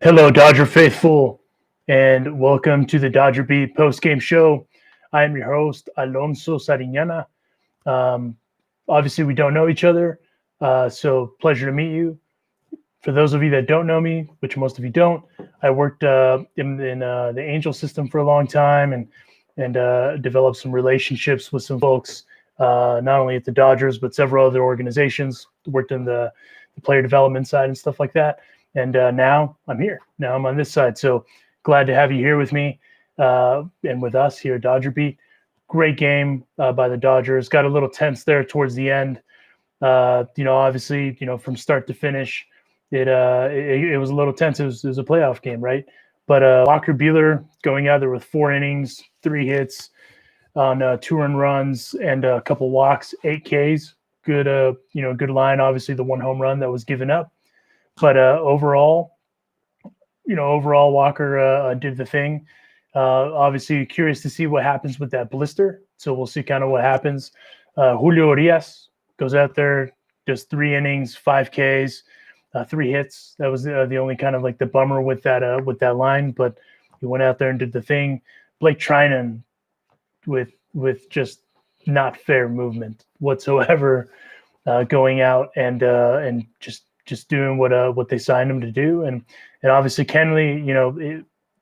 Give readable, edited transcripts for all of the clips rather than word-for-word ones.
Hello, Dodger faithful, and welcome to the Dodger Beat postgame show. I am your host, Alonso Sariñana. Um, Obviously, we don't know each other, so pleasure to meet you. For those of you that don't know me, which most of you don't, I worked in the Angel system for a long time and developed some relationships with some folks, not only at the Dodgers but several other organizations. Worked in the player development side and stuff like that. And now I'm here. Now I'm on this side. So glad to have you here with me and with us here at Dodger Beat. Great game by the Dodgers. Got a little tense there towards the end. Obviously, from start to finish, it was a little tense. It was a playoff game, right? But Walker Buehler going out there with 4 innings, 3 hits on 2 run runs and a couple walks, 8 Ks. Good, good line. Obviously, the one home run that was given up, but overall, Walker did the thing. Obviously, curious to see what happens with that blister. So we'll see kind of what happens. Julio Urias goes out there, does 3 innings, 5 Ks, 3 hits. That was the only kind of like the bummer with that line, but he went out there and did the thing. Blake Trinan with just not fair movement whatsoever, going out and just doing what they signed him to do, and obviously Kenley,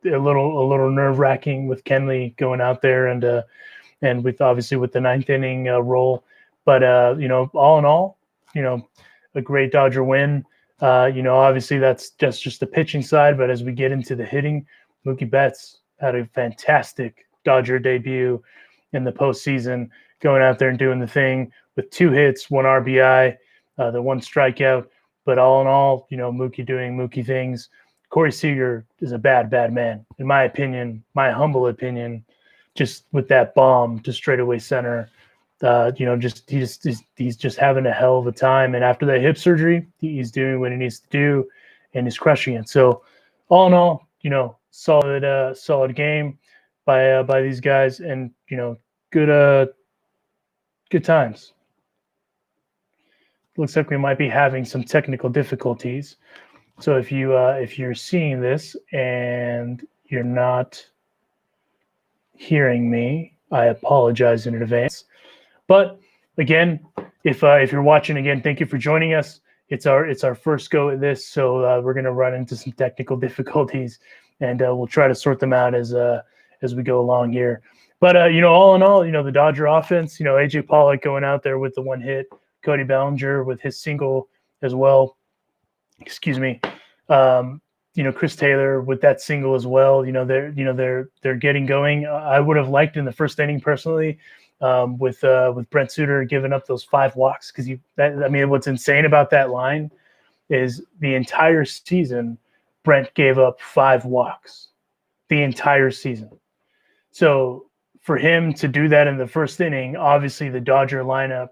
a little nerve wracking with Kenley going out there and with obviously with the ninth inning role, but all in all, a great Dodger win. Obviously that's just the pitching side, but as we get into the hitting, Mookie Betts had a fantastic Dodger debut in the postseason, going out there and doing the thing with 2 hits, 1 RBI, the 1 strikeout. But all in all, Mookie doing Mookie things. Corey Seager is a bad man, in my opinion, my humble opinion. Just with that bomb to straightaway center, he's just having a hell of a time. And after that hip surgery, he's doing what he needs to do, and he's crushing it. So, all in all, solid game by these guys, and good times. Looks like we might be having some technical difficulties. So if you're seeing this and you're not hearing me, I apologize in advance. But again, if you're watching again, thank you for joining us. It's our first go at this, so we're gonna run into some technical difficulties, and we'll try to sort them out as we go along here. But all in all, the Dodger offense, AJ Pollock going out there with the 1 hit. Cody Bellinger with his single as well. Excuse me. Chris Taylor with that single as well. They're getting going. I would have liked in the first inning personally, with Brent Suter giving up those 5 walks, because what's insane about that line is the entire season Brent gave up 5 walks, the entire season. So for him to do that in the first inning, obviously the Dodger lineup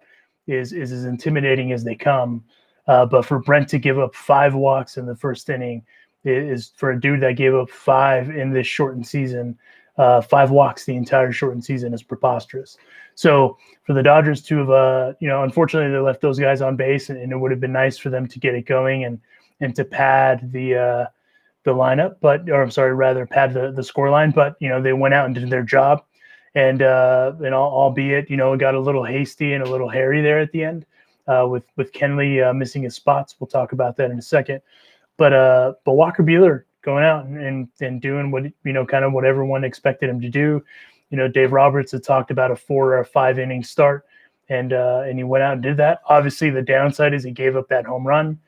is as intimidating as they come. But for Brent to give up 5 walks in the first inning is, for a dude that gave up 5 in this shortened season, 5 walks the entire shortened season is preposterous. So for the Dodgers to have, unfortunately they left those guys on base, and it would have been nice for them to get it going and to pad the lineup, pad the score line. But they went out and did their job. And albeit, it got a little hasty and a little hairy there at the end, with Kenley missing his spots. We'll talk about that in a second. But Walker Buehler going out and doing what kind of what everyone expected him to do. Dave Roberts had talked about a 4 or 5 inning start, and he went out and did that. Obviously, the downside is he gave up that home run,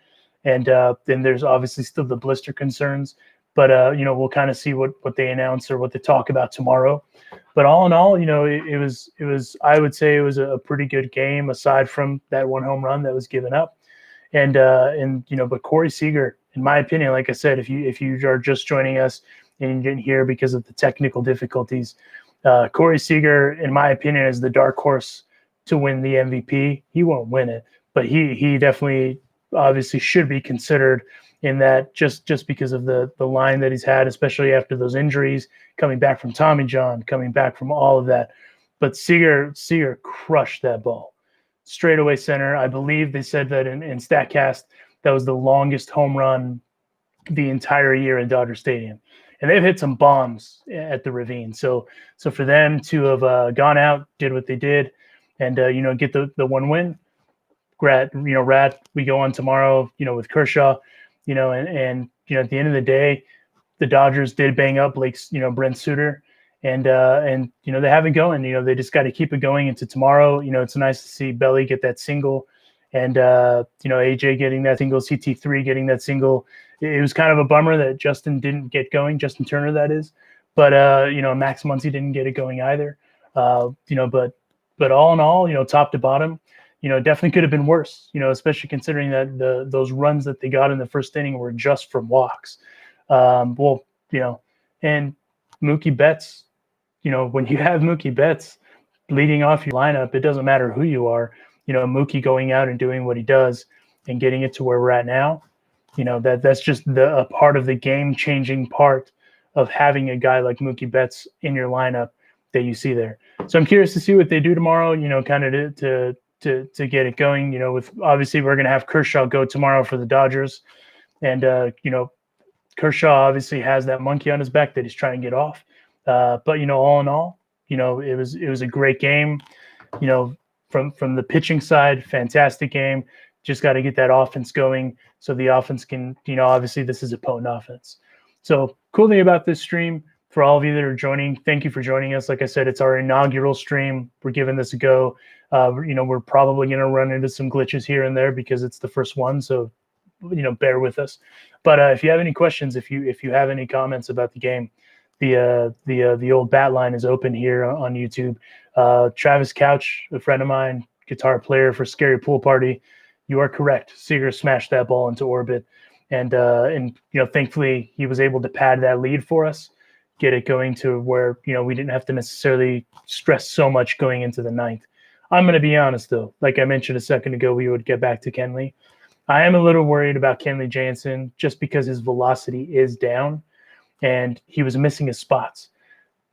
and then there's obviously still the blister concerns. But we'll kind of see what they announce or what they talk about tomorrow. But all in all, it was I would say it was a pretty good game, aside from that 1 home run that was given up. And but Corey Seager, in my opinion, like I said, if you are just joining us and you didn't hear because of the technical difficulties, Corey Seager, in my opinion, is the dark horse to win the MVP. He won't win it, but he definitely obviously should be considered in that, just because of the line that he's had, especially after those injuries, coming back from Tommy John, coming back from all of that. But Seager crushed that ball. Straightaway center. I believe they said that in StatCast, that was the longest home run the entire year in Dodger Stadium, and they've hit some bombs at the Ravine. So for them to have gone out, did what they did, and get the one win, rad. We go on tomorrow, with Kershaw, and at the end of the day, the Dodgers did bang up Brent Suter, and they have it going. They just got to keep it going into tomorrow. It's nice to see Belly get that single, and AJ getting that single, CT3 getting that single. It was kind of a bummer that Justin didn't get going, Justin Turner, that is. But Max Muncy didn't get it going either. But all in all, top to bottom, definitely could have been worse. Especially considering that those runs that they got in the first inning were just from walks. And Mookie Betts, when you have Mookie Betts leading off your lineup, it doesn't matter who you are. Mookie going out and doing what he does and getting it to where we're at now, that's just a part of the game-changing part of having a guy like Mookie Betts in your lineup that you see there. So I'm curious to see what they do tomorrow, kind of to get it going. With obviously we're going to have Kershaw go tomorrow for the Dodgers, and Kershaw obviously has that monkey on his back that he's trying to get off. But all in all, it was a great game. From the pitching side, fantastic game. Just got to get that offense going so the offense can, obviously this is a potent offense. So cool thing about this stream, for all of you that are joining, thank you for joining us. Like I said, it's our inaugural stream. We're giving this a go. We're probably going to run into some glitches here and there because it's the first one. So, bear with us. But if you have any questions, if you have any comments about the game, the old bat line is open here on YouTube. Travis Couch, a friend of mine, guitar player for Scary Pool Party. You are correct. Seager smashed that ball into orbit, and thankfully he was able to pad that lead for us, get it going to where we didn't have to necessarily stress so much going into the ninth. I'm going to be honest though, like I mentioned a second ago, we would get back to Kenley. I am a little worried about Kenley Jansen just because his velocity is down, and he was missing his spots.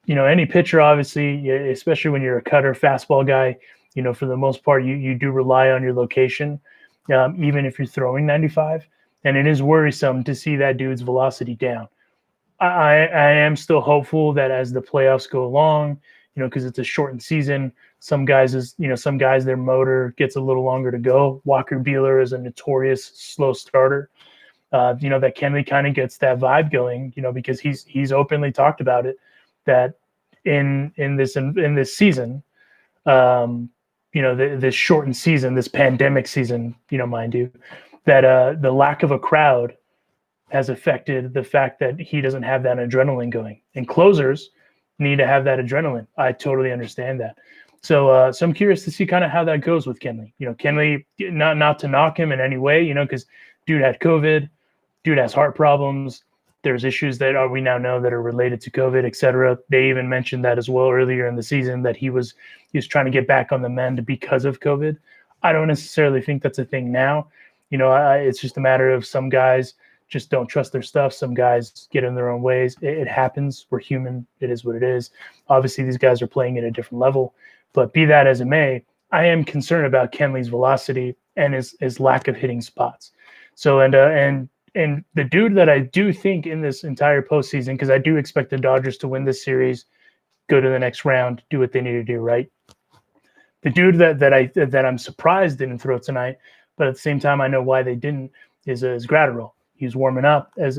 Any pitcher, obviously, especially when you're a cutter fastball guy, for the most part, you do rely on your location, even if you're throwing 95. And it is worrisome to see that dude's velocity down. I am still hopeful that as the playoffs go along, because it's a shortened season, some guys, their motor gets a little longer to go. Walker Buehler is a notorious slow starter. That Kenley kind of gets that vibe going, because he's openly talked about it, that in this season, this shortened season, this pandemic season, mind you, that the lack of a crowd has affected the fact that he doesn't have that adrenaline going, and closers need to have that adrenaline. I totally understand that. So I'm curious to see kind of how that goes with Kenley. Kenley, not to knock him in any way, because dude had COVID, dude has heart problems. There's issues that we now know that are related to COVID, et cetera. They even mentioned that as well earlier in the season, that he was trying to get back on the mend because of COVID. I don't necessarily think that's a thing now. It's just a matter of some guys just don't trust their stuff. Some guys get in their own ways. It happens. We're human. It is what it is. Obviously, these guys are playing at a different level. But be that as it may, I am concerned about Kenley's velocity and his lack of hitting spots. So and the dude that I do think in this entire postseason, because I do expect the Dodgers to win this series, go to the next round, do what they need to do, right? The dude that I'm surprised didn't throw tonight, but at the same time I know why they didn't, is Gratterall. He was warming up, as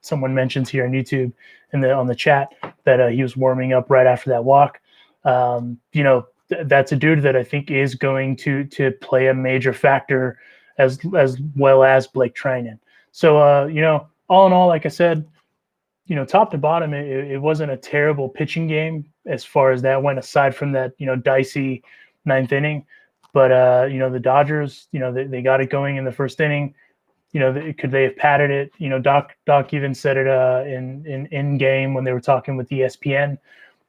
someone mentions here on YouTube and on the chat, that he was warming up right after that walk. That's a dude that I think is going to play a major factor as well as Blake Treinen. So all in all, like I said, top to bottom, it wasn't a terrible pitching game as far as that went, aside from that dicey ninth inning. But the Dodgers, they got it going in the first inning. Could they have padded it? Doc even said it in game when they were talking with ESPN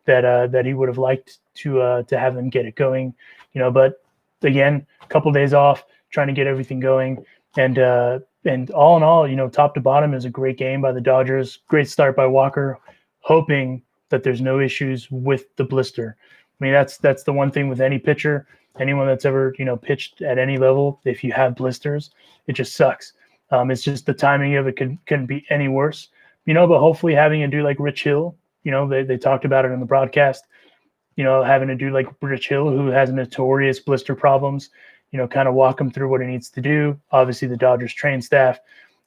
that he would have liked to have them get it going. But again, a couple of days off, trying to get everything going, and all in all, top to bottom is a great game by the Dodgers. Great start by Walker, hoping that there's no issues with the blister. I mean, that's the one thing with any pitcher, anyone that's ever pitched at any level. If you have blisters, it just sucks. It's just the timing of it couldn't be any worse, but hopefully having a dude like Rich Hill, they talked about it in the broadcast, having a dude like Rich Hill who has notorious blister problems, kind of walk him through what he needs to do. Obviously the Dodgers train staff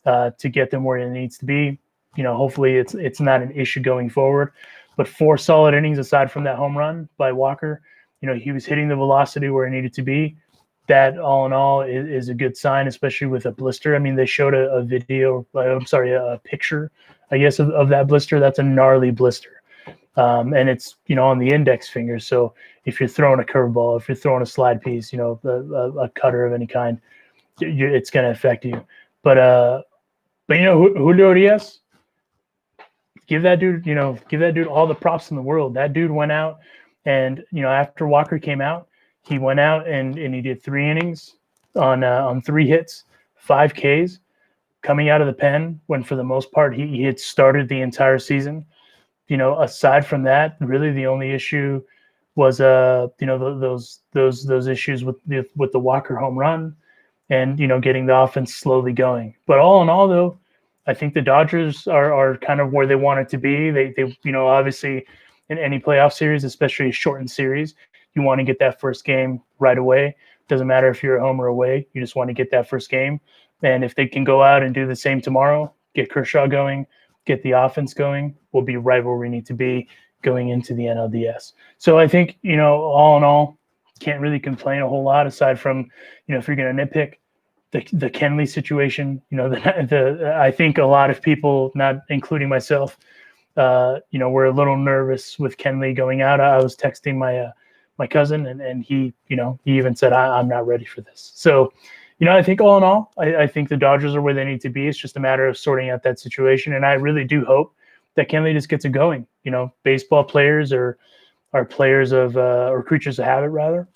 to get them where it needs to be. Hopefully it's not an issue going forward. But 4 solid innings aside from that home run by Walker, he was hitting the velocity where it needed to be. That all in all is a good sign, especially with a blister. I mean, they showed a video, a picture, I guess, of that blister. That's a gnarly blister. And it's, on the index finger. So if you're throwing a curveball, if you're throwing a slide piece, a cutter of any kind, it's going to affect you. But Julio Urias, give that dude all the props in the world. That dude went out and, after Walker came out, he went out and he did 3 innings on 3 hits, 5 Ks coming out of the pen when for the most part he had started the entire season. Aside from that, really the only issue was those issues with the Walker home run and getting the offense slowly going. But all in all, though, I think the Dodgers are kind of where they want it to be. They obviously in any playoff series, especially a shortened series, you want to get that first game right away. Doesn't matter if you're at home or away. You just want to get that first game. And if they can go out and do the same tomorrow, get Kershaw going, get the offense going, we'll be right where we need to be going into the NLDS. So I think, all in all, can't really complain a whole lot aside from, if you're going to nitpick the Kenley situation, I think a lot of people, not including myself, were a little nervous with Kenley going out. I was texting my cousin and he, he even said, I'm not ready for this. So, I think all in all, I think the Dodgers are where they need to be. It's just a matter of sorting out that situation. And I really do hope that Kenley just gets it going. Baseball players are players of, or creatures of habit rather,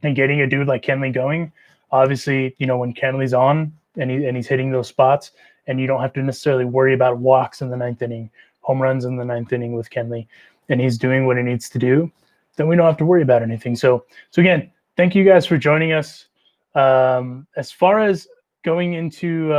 and getting a dude like Kenley going. Obviously, when Kenley's on and he's hitting those spots and you don't have to necessarily worry about walks in the 9th inning, home runs in the 9th inning with Kenley, and he's doing what he needs to do, then we don't have to worry about anything. So again, thank you guys for joining us. As far as going into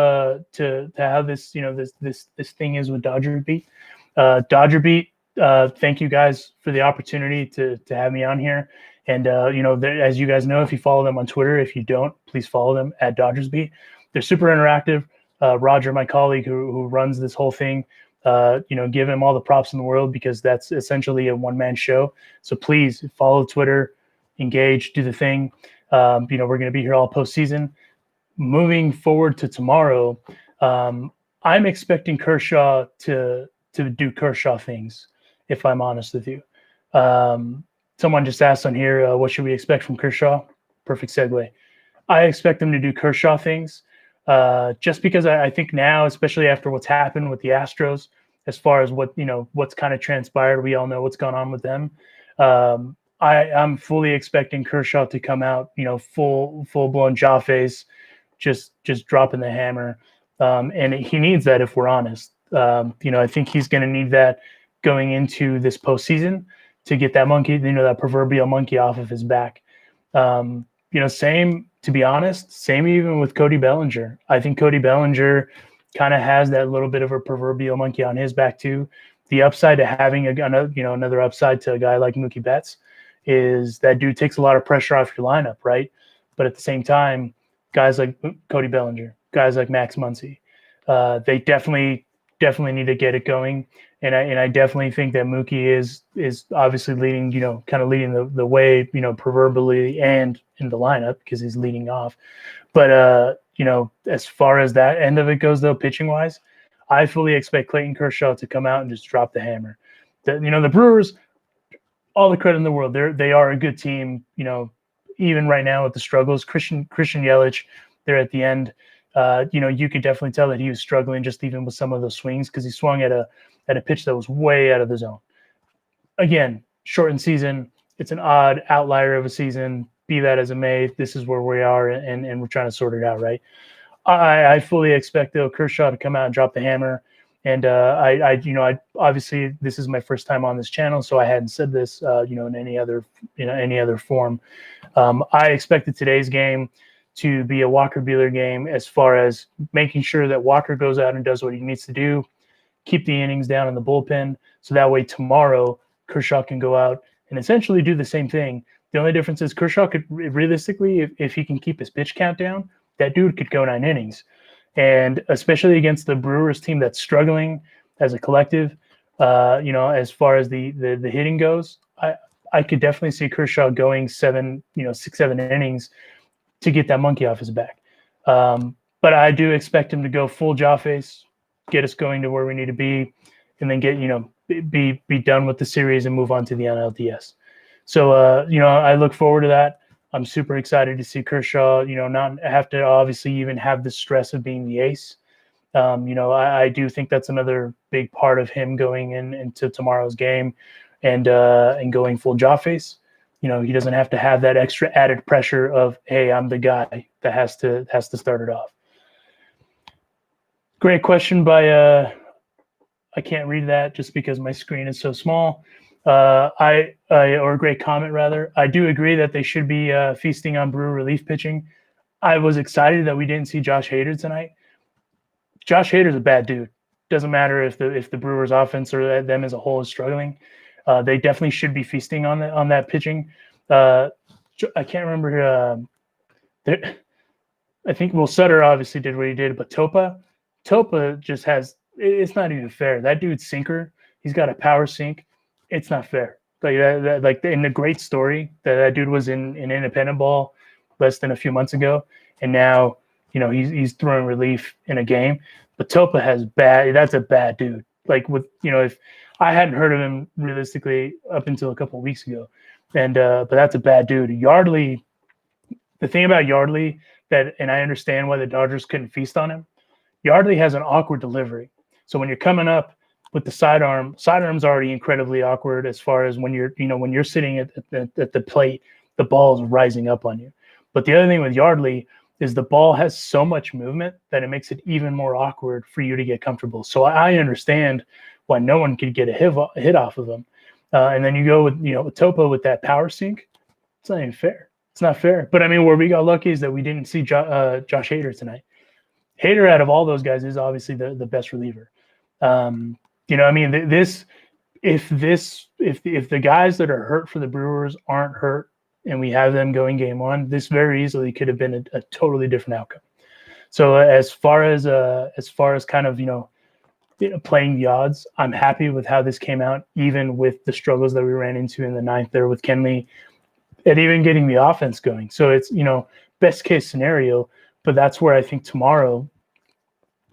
to how this this thing is with Dodger Beat, thank you guys for the opportunity to have me on here. And as you guys know, if you follow them on Twitter, if you don't, please follow them at Dodgers Beat. They're super interactive. Roger, my colleague who runs this whole thing, give him all the props in the world because that's essentially a one-man show. So please follow Twitter, engage, do the thing. We're going to be here all postseason. Moving forward to tomorrow, I'm expecting Kershaw to do Kershaw things, if I'm honest with you. Someone just asked on here, what should we expect from Kershaw? Perfect segue. I expect him to do Kershaw things just because I think now, especially after what's happened with the Astros, as far as what's kind of transpired, we all know what's gone on with them. I'm fully expecting Kershaw to come out, full blown jaw face, just dropping the hammer, and he needs that if we're honest. I think he's going to need that going into this postseason to get that monkey, that proverbial monkey off of his back. Same, to be honest, same even with Cody Bellinger. I think Cody Bellinger kind of has that little bit of a proverbial monkey on his back too. The upside to having another upside to a guy like Mookie Betts is that dude takes a lot of pressure off your lineup, right? But at the same time, guys like Cody Bellinger, guys like Max Muncy, they definitely need to get it going. And I definitely think that Mookie is obviously leading, kind of leading the way, proverbially and in the lineup because he's leading off. But as far as that end of it goes, though, pitching wise, I fully expect Clayton Kershaw to come out and just drop the hammer. The Brewers, all the credit in the world. They are a good team. Even right now with the struggles, Christian Yelich, they're at the end. You could definitely tell that he was struggling just even with some of those swings because he swung at a pitch that was way out of the zone. Again, shortened season. It's an odd outlier of a season. Be that as it may, this is where we are, and we're trying to sort it out, right? I fully expect though Kershaw to come out and drop the hammer. And I obviously this is my first time on this channel, so I hadn't said this, in any other form. I expected today's game to be a Walker Buehler game as far as making sure that Walker goes out and does what he needs to do, keep the innings down in the bullpen, so that way tomorrow Kershaw can go out and essentially do the same thing. The only difference is Kershaw could realistically, if he can keep his pitch count down, that dude could go 9 innings. And especially against the Brewers team that's struggling as a collective, as far as the hitting goes, I could definitely see Kershaw going 6, 7 innings to get that monkey off his back. But I do expect him to go full jaw face, get us going to where we need to be, and then get, be done with the series and move on to the NLDS. So, I look forward to that. I'm super excited to see Kershaw, not have to obviously even have the stress of being the ace. I do think that's another big part of him going into tomorrow's game and going full jaw face. He doesn't have to have that extra added pressure of, hey, I'm the guy that has to start it off. Great question by I can't read that just because my screen is so small. Or a great comment rather. I do agree that they should be feasting on Brewer relief pitching. I was excited that we didn't see Josh Hader tonight. Josh Hader's a bad dude. Doesn't matter if the Brewers offense or them as a whole is struggling. They definitely should be feasting on that pitching. I can't remember. I think Sutter obviously did what he did, but Topa just has. It's not even fair. That dude's sinker. He's got a power sink. It's not fair. Like in the great story that dude was in independent ball less than a few months ago, and now he's throwing relief in a game. But Topa has bad. That's a bad dude. Like if I hadn't heard of him realistically up until a couple of weeks ago, and but that's a bad dude. Yardley. The thing about Yardley and I understand why the Dodgers couldn't feast on him. Yardley has an awkward delivery. So when you're coming up with the sidearm's already incredibly awkward as far as when you're sitting at the plate, the ball is rising up on you. But the other thing with Yardley is the ball has so much movement that it makes it even more awkward for you to get comfortable. So I understand why no one could get a hit off of him. And then you go with Topa with that power sink. It's not even fair. It's not fair. But I mean, where we got lucky is that we didn't see Josh Hader tonight. Hader, out of all those guys, is obviously the best reliever. If the guys that are hurt for the Brewers aren't hurt and we have them going game one, this very easily could have been a totally different outcome. So as far as kind of playing the odds, I'm happy with how this came out, even with the struggles that we ran into in the ninth there with Kenley, and even getting the offense going. So it's best case scenario, but that's where I think tomorrow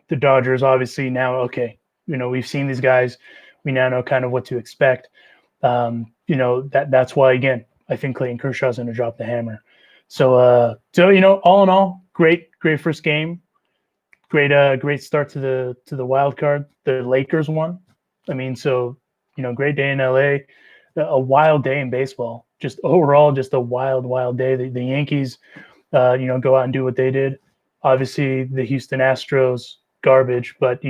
the Dodgers obviously now, okay, we've seen these guys. We now know kind of what to expect. That's why, again, I think Clayton Kershaw's going to drop the hammer. So all in all, great first game. Great start to the wild card. The Lakers won. I mean, so, great day in LA, a wild day in baseball. Just overall, just a wild day. The Yankees, go out and do what they did. Obviously, the Houston Astros, garbage, but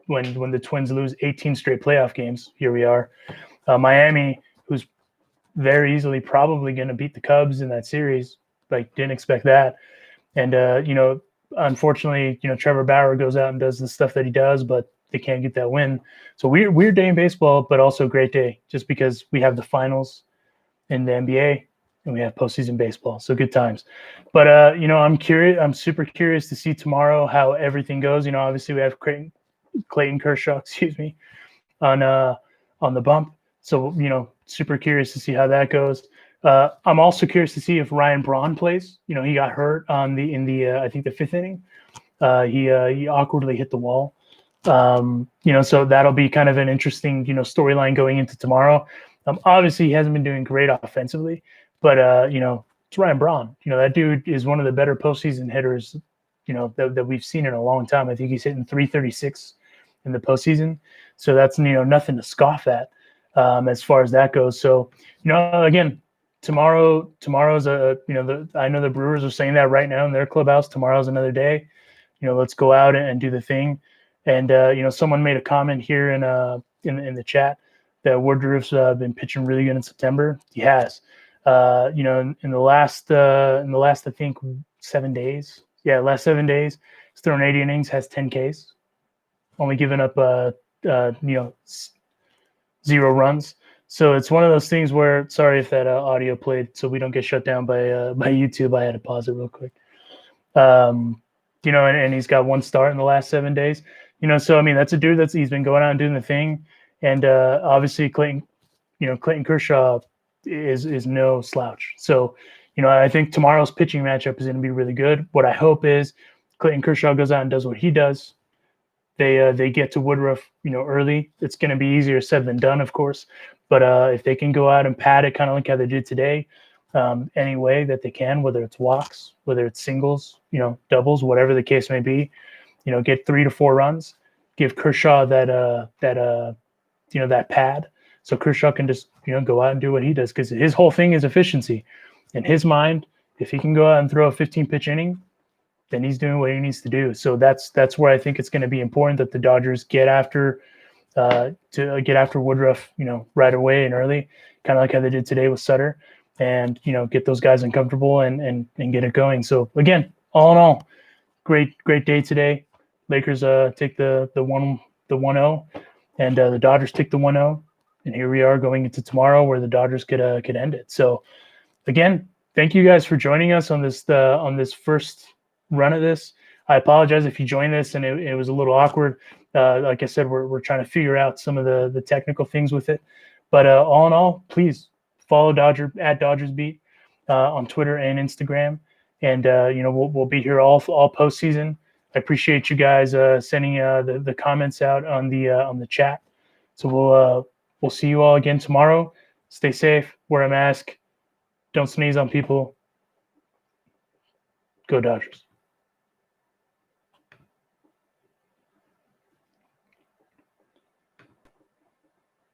when the Twins lose 18 straight playoff games, here we are. Miami, who's very easily probably going to beat the Cubs in that series, didn't expect that. And unfortunately, Trevor Bauer goes out and does the stuff that he does, but they can't get that win. So weird day in baseball, but also a great day just because we have the finals in the NBA and we have postseason baseball. So good times. But I'm curious. I'm super curious to see tomorrow how everything goes. Obviously we have Clayton Kershaw, on the bump. So super curious to see how that goes. I'm also curious to see if Ryan Braun plays. He got hurt in the I think the fifth inning. He awkwardly hit the wall. So that'll be kind of an interesting storyline going into tomorrow. Obviously he hasn't been doing great offensively, but it's Ryan Braun. That dude is one of the better postseason hitters that we've seen in a long time. I think he's hitting 336 in the postseason. So that's nothing to scoff at as far as that goes. So again, tomorrow's I know the Brewers are saying that right now in their clubhouse. Tomorrow's another day. Let's go out and do the thing. And someone made a comment here in the chat that Woodruff's been pitching really good in September. He has. In the last I think 7 days, last 7 days, he's thrown 80 innings, has 10 Ks, only given up 0 runs. So it's one of those things where, sorry if that audio played, so we don't get shut down by YouTube. I had to pause it real quick. And he's got 1 start in the last 7 days. So I mean, that's a dude he's been going out and doing the thing, and obviously Clayton Kershaw is no slouch. So I think tomorrow's pitching matchup is going to be really good. What I hope is Clayton Kershaw goes out and does what he does. They get to Woodruff, early. It's going to be easier said than done, of course. But if they can go out and pad it, kind of like how they did today, any way that they can, whether it's walks, whether it's singles, doubles, whatever the case may be, get 3 to 4 runs, give Kershaw that pad, so Kershaw can just go out and do what he does, because his whole thing is efficiency. In his mind, if he can go out and throw a 15-pitch inning, then he's doing what he needs to do. So that's where I think it's going to be important that the Dodgers get after Woodruff, right away and early, kind of like how they did today with Sutter, and get those guys uncomfortable and get it going. So again, all in all, great day today. Lakers take the 1-0, and the Dodgers take the 1-0, and here we are going into tomorrow where the Dodgers could end it. So again, thank you guys for joining us on this first run of this. I apologize if you joined this and it was a little awkward. Like I said, we're trying to figure out some of the technical things with it. But all in all, please follow at Dodgers Beat on Twitter and Instagram, and we'll be here all postseason. I appreciate you guys sending the comments out on the chat. So we'll see you all again tomorrow. Stay safe. Wear a mask. Don't sneeze on people. Go Dodgers.